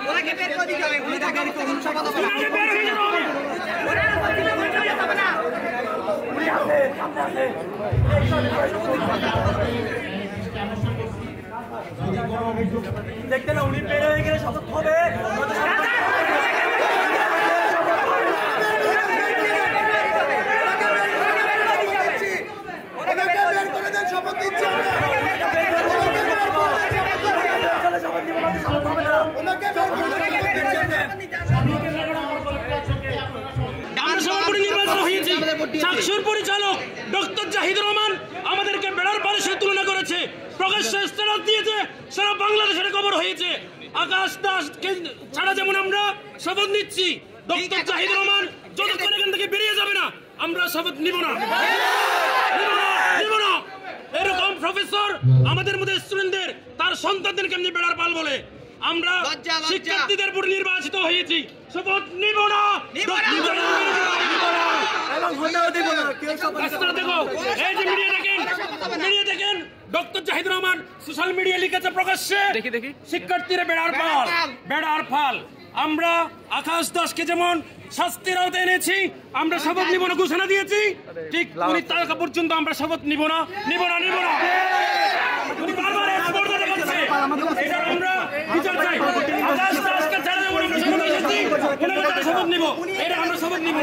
ওনাকে বের করে দিতে হবে, উনি তাকে বের হয়ে যাবে। দেখতে না উনি বের হয়ে গেলে শপথ হবে। চাকসুর পরিচালক ডক্টর জাহিদুর রহমান আমাদেরকে বেড়ার পারে সে তুলনা করেছে, প্রকাশ্যে ইস্তেরাত দিয়েছে, সারা বাংলাদেশের খবর হয়েছে। আকাশ দাসকে ছাড়া যেমন আমরা শপথ নিচ্ছি, ডক্টর জাহিদুর রহমান যতক্ষণ এখান থেকে বেরিয়ে যাবে না আমরা শপথ নিব না। এরকম প্রফেসর আমাদের মধ্যে স্টুডেন্টদের তার সন্তানদের কেমনি বেড়ার পাল বলে। আমরা শিক্ষার্থীদের উপর নির্বাচিত হয়েছি, শপথ নিব না। মিডিয়া দেখেন doctor Zahidur Rahman social media লিখেছে প্রকাশ্যে শিক্ষার্থীরা বেড়ার ফাল। আমরা আকাশ দাসকে যেমন শাস্তির আওতায় এনেছি, আমরা শপথ নিব না ঘোষণা দিয়েছি, ঠিক উনি তারকা পর্যন্ত আমরা শপথ নিব না। আমরা বিচার চাই। আকাশ দাসকে ছাড়া যেমন আমরা শপথ নিয়েছি, শপথ নিব, এটা আমরা শপথ নিব।